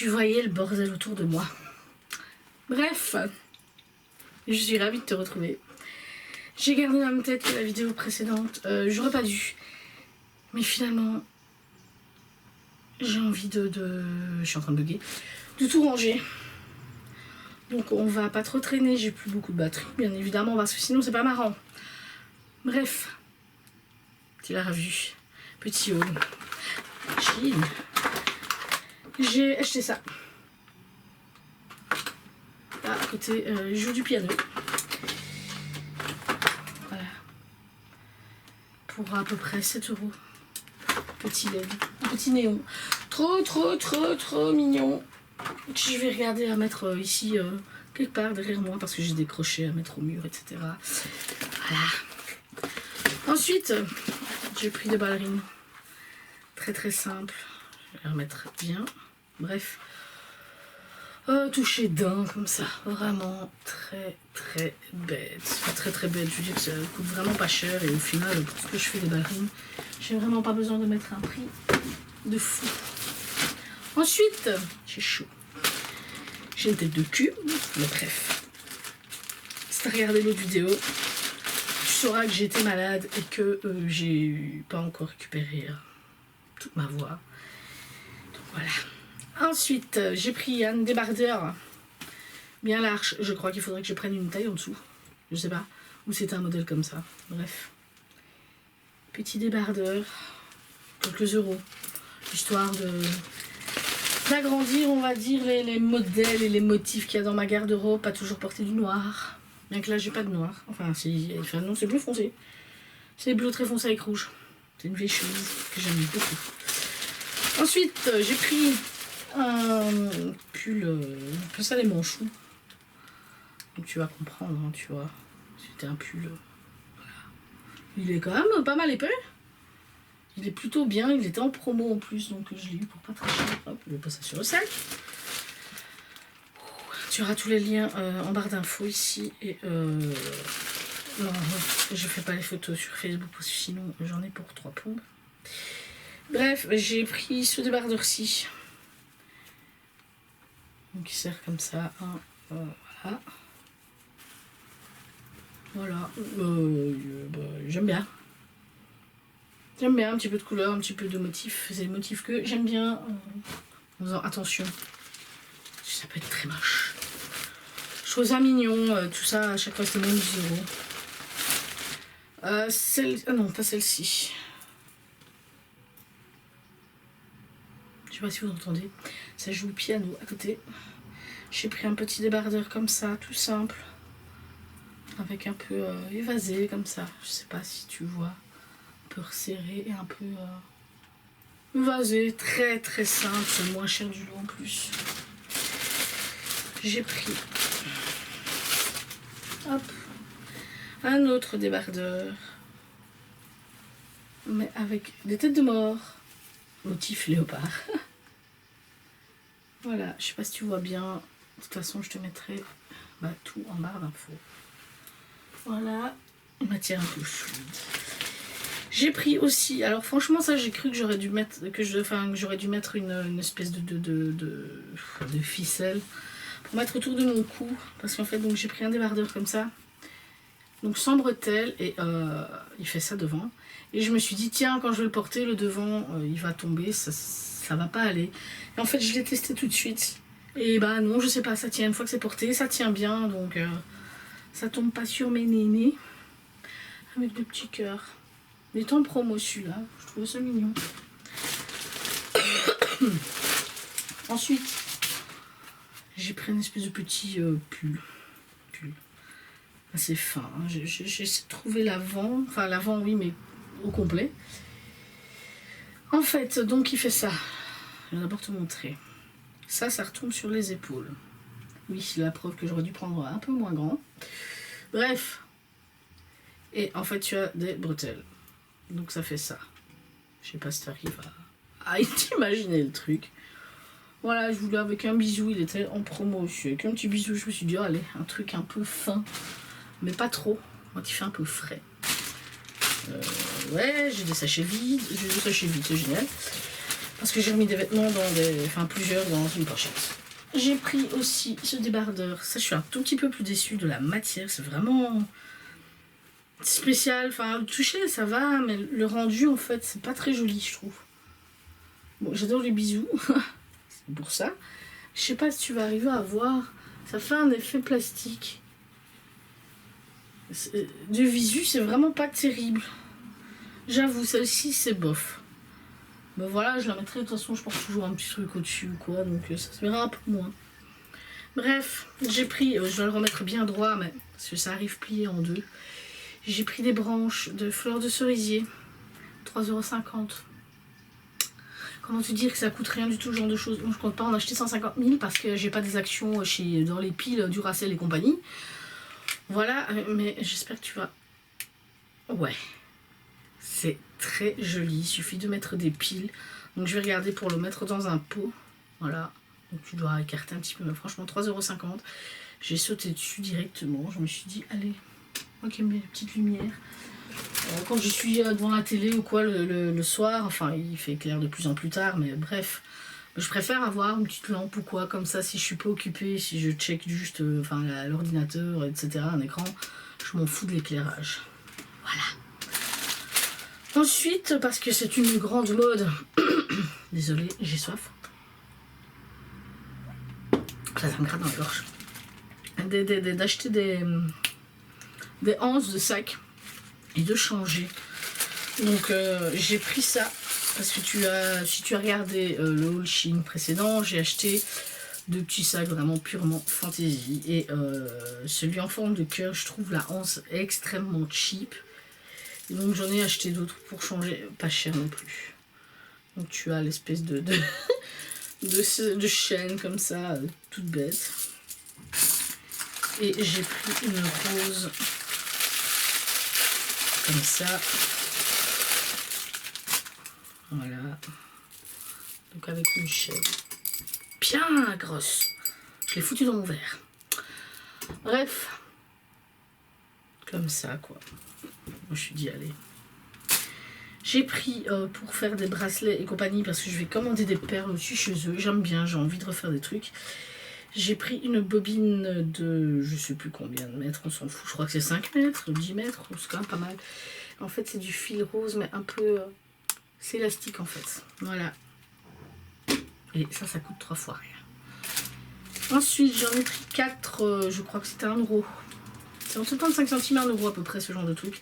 tu voyais le bordel autour de moi. Bref, je suis ravie de te retrouver. J'ai gardé la même tête que la vidéo précédente. J'aurais pas dû. Mais finalement, j'ai envie je suis en train de bugger. De tout ranger. Donc on va pas trop traîner. J'ai plus beaucoup de batterie, bien évidemment, parce que sinon c'est pas marrant. Bref. Tu l'as vu. Petit haul. Chill. J'ai acheté ça. Là, à côté, je joue du piano. Voilà. Pour à peu près 7 €. Petit LED. Un petit néon. Trop mignon. Je vais regarder à mettre ici, quelque part derrière moi, parce que j'ai des crochets à mettre au mur, etc. Voilà. Ensuite, j'ai pris des ballerines. Très simple. Je vais les remettre bien. Bref. Toucher d'un comme ça. Vraiment très bête. Enfin, très bête. Je veux dire que ça coûte vraiment pas cher. Et au final, pour ce que je fais des ballerines, j'ai vraiment pas besoin de mettre un prix de fou. Ensuite, j'ai chaud. J'ai une tête de cul. Mais bref. Si t'as regardé l'autre vidéo, tu sauras que j'étais malade et que j'ai pas encore récupéré toute ma voix. Donc voilà. Ensuite, j'ai pris un débardeur bien large. Je crois qu'il faudrait que je prenne une taille en dessous. Je sais pas. Ou c'était un modèle comme ça. Bref. Petit débardeur. Quelques euros. Histoire d'agrandir, on va dire, les modèles et les motifs qu'il y a dans ma garde-robe. Pas toujours porter du noir. Bien que là, j'ai pas de noir. Enfin, non, c'est bleu foncé. C'est bleu très foncé avec rouge. C'est une vieille chemise que j'aime beaucoup. Ensuite, j'ai pris un pull, ça les manchoux. Donc tu vas comprendre, hein, tu vois. C'était un pull. Voilà. Il est quand même pas mal épais. Il est plutôt bien. Il était en promo en plus, donc je l'ai eu pour pas très cher. Hop, je vais passer sur le sac. Tu auras tous les liens en barre d'infos ici. Et non, je fais pas les photos sur Facebook parce que sinon j'en ai pour 3 plombes. Bref, j'ai pris ce débardeur-ci. Donc il sert comme ça. Hein, voilà. Voilà. J'aime bien. J'aime bien un petit peu de couleur, un petit peu de motif. C'est des motifs que j'aime bien. En faisant attention. Ça peut être très moche. Je trouve ça mignon. Tout ça, à chaque fois, c'est même 10 €. Ah non, pas celle-ci. Je sais pas si vous entendez. Ça joue au piano à côté. J'ai pris un petit débardeur comme ça, tout simple. Avec un peu évasé comme ça. Je sais pas si tu vois. Un peu resserré et un peu évasé. Très simple. C'est moins cher du lot en plus. J'ai pris un autre débardeur. Mais avec des têtes de mort. Motif léopard. Voilà, je sais pas si tu vois bien. De toute façon, je te mettrai tout en barre d'infos. Voilà, une matière un peu fluide. J'ai pris aussi, alors franchement ça j'ai cru que j'aurais dû mettre, j'aurais dû mettre une espèce de ficelle pour mettre autour de mon cou, parce qu'en fait donc j'ai pris un débardeur comme ça, donc sans bretelles et il fait ça devant. Et je me suis dit tiens quand je vais le porter le devant il va tomber, ça va pas aller. Et en fait je l'ai testé tout de suite et bah non je sais pas, ça tient une fois que c'est porté, ça tient bien donc ça tombe pas sur mes nénés. Avec des petits cœurs. Il est en promo celui-là, je trouve ça mignon. Ensuite, j'ai pris une espèce de petit pull. Assez fin. Hein. J'ai essayé de trouver l'avant. Enfin l'avant oui mais au complet. En fait, donc il fait ça. Je vais d'abord te montrer. Ça retombe sur les épaules. Oui, c'est la preuve que j'aurais dû prendre un peu moins grand. Bref. Et en fait, tu as des bretelles. Donc ça fait ça. Je sais pas si tu arrives à t'imaginer le truc. Voilà, je voulais avec un bisou. Il était en promo aussi. Avec un petit bisou, je me suis dit, oh, allez, un truc un peu fin. Mais pas trop. Moi, qui fait un peu frais. Ouais, j'ai des sachets vides. C'est génial. Parce que j'ai remis des vêtements dans des... Enfin, plusieurs dans une pochette. J'ai pris aussi ce débardeur. Ça, je suis un tout petit peu plus déçue de la matière. C'est vraiment spécial. Enfin, le toucher, ça va. Mais le rendu, en fait, c'est pas très joli, je trouve. Bon, j'adore les bisous. C'est pour ça. Je sais pas si tu vas arriver à voir. Ça fait un effet plastique. De visu, c'est vraiment pas terrible. J'avoue, celle-ci, c'est bof. Ben voilà, je la mettrai. De toute façon, je porte toujours un petit truc au-dessus ou quoi. Donc, ça se verra un peu moins. Bref, j'ai pris... je dois le remettre bien droit, mais parce que ça arrive plié en deux. J'ai pris des branches de fleurs de cerisier. 3,50 €. Comment te dire que ça coûte rien du tout, ce genre de choses. Moi, je compte pas en acheter 150 000 parce que j'ai pas des actions dans les piles Duracell et compagnie. Voilà, mais j'espère que tu vas... Ouais. C'est très joli. Il suffit de mettre des piles. Donc, je vais regarder pour le mettre dans un pot. Voilà. Donc, tu dois écarter un petit peu. Mais franchement, 3,50 €. J'ai sauté dessus directement. Je me suis dit, allez, moi qui aime bien les petites lumières. Quand je suis devant la télé ou quoi le soir, enfin il fait clair de plus en plus tard, mais bref, je préfère avoir une petite lampe ou quoi, comme ça si je suis pas occupée, si je check juste l'ordinateur, etc., un écran, je m'en fous de l'éclairage. Voilà. Ensuite, parce que c'est une grande mode, désolée, j'ai soif. Ça me gratte dans la gorge. D'acheter des anses de sac et de changer. Donc j'ai pris ça parce que si tu as regardé le haul Shein précédent, j'ai acheté deux petits sacs vraiment purement fantasy et celui en forme de cœur, je trouve la anse extrêmement cheap et donc j'en ai acheté d'autres pour changer, pas cher non plus. Donc tu as l'espèce de chaîne comme ça, toute bête. Et j'ai pris une rose comme ça. Voilà. Donc avec une chaîne bien grosse. Je l'ai foutu dans mon verre. Bref. Comme ça, quoi. Moi, je me suis dit, allez. J'ai pris pour faire des bracelets et compagnie parce que je vais commander des perles aussi chez eux. J'aime bien, j'ai envie de refaire des trucs. J'ai pris une bobine de je sais plus combien de mètres, on s'en fout. Je crois que c'est 5 mètres, 10 mètres, c'est quand même pas mal. En fait, c'est du fil rose, mais un peu... c'est élastique en fait. Voilà. Et ça coûte 3 fois rien. Ensuite, j'en ai pris 4, je crois que c'était 1 €. C'est entre 35 centimes et 1 € à peu près, ce genre de truc.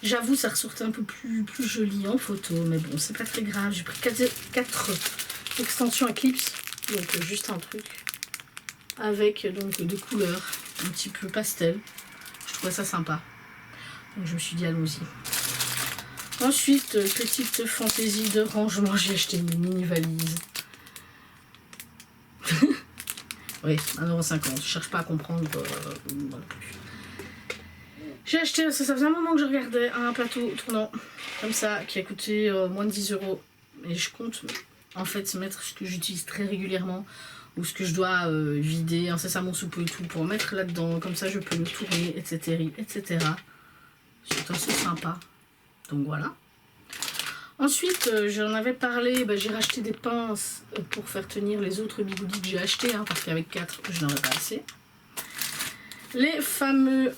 J'avoue, ça ressortait un peu plus joli en photo, mais bon, c'est pas très grave. J'ai pris 4 extensions Eclipse, donc juste un truc. Avec donc deux couleurs, un petit peu pastel. Je trouvais ça sympa. Donc je me suis dit, allons-y. Ensuite, petite fantaisie de rangement, j'ai acheté une mini valise. Oui, 1,50 €. Je cherche pas à comprendre non plus. J'ai acheté, ça faisait un moment que je regardais, un plateau tournant comme ça, qui a coûté moins de 10 €. Et je compte en fait mettre ce que j'utilise très régulièrement, ou ce que je dois vider incessamment sous peu et tout, pour mettre là-dedans. Comme ça, je peux le tourner, etc. etc. C'est assez sympa. Donc voilà. Ensuite, j'en avais parlé, j'ai racheté des pinces pour faire tenir les autres bigoudis que j'ai achetés, parce qu'avec 4, je n'en ai pas assez. Les fameux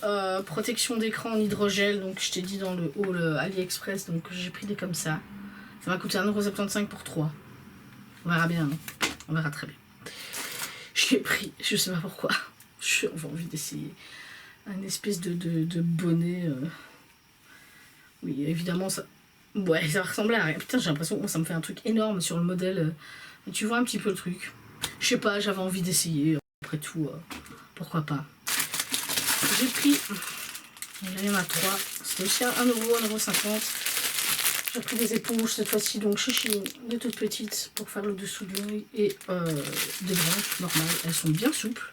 protections d'écran en hydrogel, donc je t'ai dit dans le haul AliExpress, donc j'ai pris des comme ça. Ça m'a coûté 1,75 € pour 3. On verra bien, hein. On verra très bien. Je l'ai pris, je sais pas pourquoi. J'ai envie d'essayer un espèce de bonnet. Oui, évidemment, ça... Ouais, ça ressemblait à rien. Putain, j'ai l'impression que ça me fait un truc énorme sur le modèle. Tu vois un petit peu le truc. Je sais pas, j'avais envie d'essayer. Après tout, pourquoi pas. J'ai pris... Il y en a 3. C'était aussi 1 €, 1,50 €. J'ai pris des éponges cette fois-ci, donc chez Shein, des toutes petites pour faire le dessous de l'œil et des branches normales. Elles sont bien souples.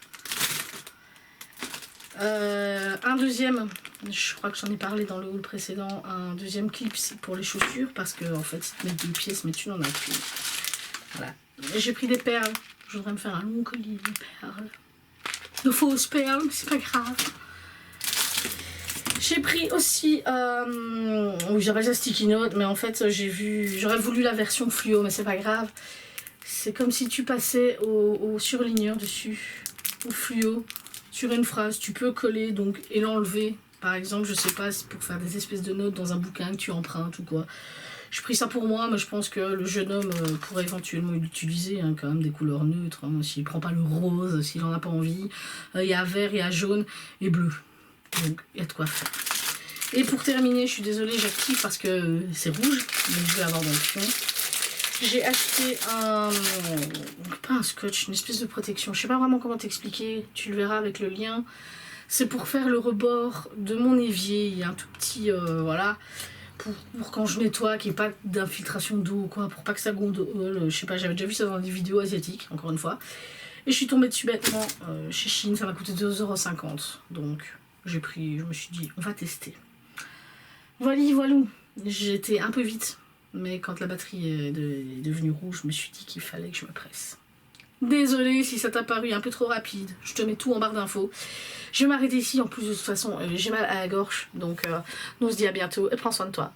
Un deuxième, je crois que j'en ai parlé dans le haul précédent, un deuxième clip pour les chaussures parce que en fait, si tu mets 2 pièces, mais tu n'en as plus. Voilà. J'ai pris des perles. Je voudrais me faire un long collier de perles. De fausses perles, c'est pas grave. J'ai pris aussi, oui j'appelle ça sticky note, mais en fait j'ai vu, j'aurais voulu la version fluo, mais c'est pas grave. C'est comme si tu passais au surligneur dessus, au fluo, sur une phrase. Tu peux coller donc et l'enlever. Par exemple, je sais pas, c'est pour faire des espèces de notes dans un bouquin que tu empruntes ou quoi. J'ai pris ça pour moi, mais je pense que le jeune homme pourrait éventuellement l'utiliser, hein, quand même des couleurs neutres, hein, s'il prend pas le rose, s'il en a pas envie. Il y a vert, il y a jaune et bleu. Donc il y a de quoi faire. Et pour terminer, je suis désolée, j'active parce que c'est rouge, donc je vais l'avoir dans le fion. J'ai acheté un, pas un scotch, une espèce de protection. Je sais pas vraiment comment t'expliquer, tu le verras avec le lien. C'est pour faire le rebord de mon évier. Il y a un tout petit, voilà, pour quand je nettoie, qu'il n'y ait pas d'infiltration d'eau ou quoi, pour pas que ça gondole. Je sais pas, j'avais déjà vu ça dans des vidéos asiatiques, encore une fois. Et je suis tombée dessus bêtement chez Chine, ça m'a coûté 2,50 €. Donc j'ai pris, je me suis dit, on va tester. Voilà, voilou. J'étais un peu vite. Mais quand la batterie est devenue rouge, je me suis dit qu'il fallait que je me presse. Désolée si ça t'a paru un peu trop rapide. Je te mets tout en barre d'infos. Je vais m'arrêter ici. En plus, de toute façon, j'ai mal à la gorge. Donc, on se dit à bientôt et prends soin de toi.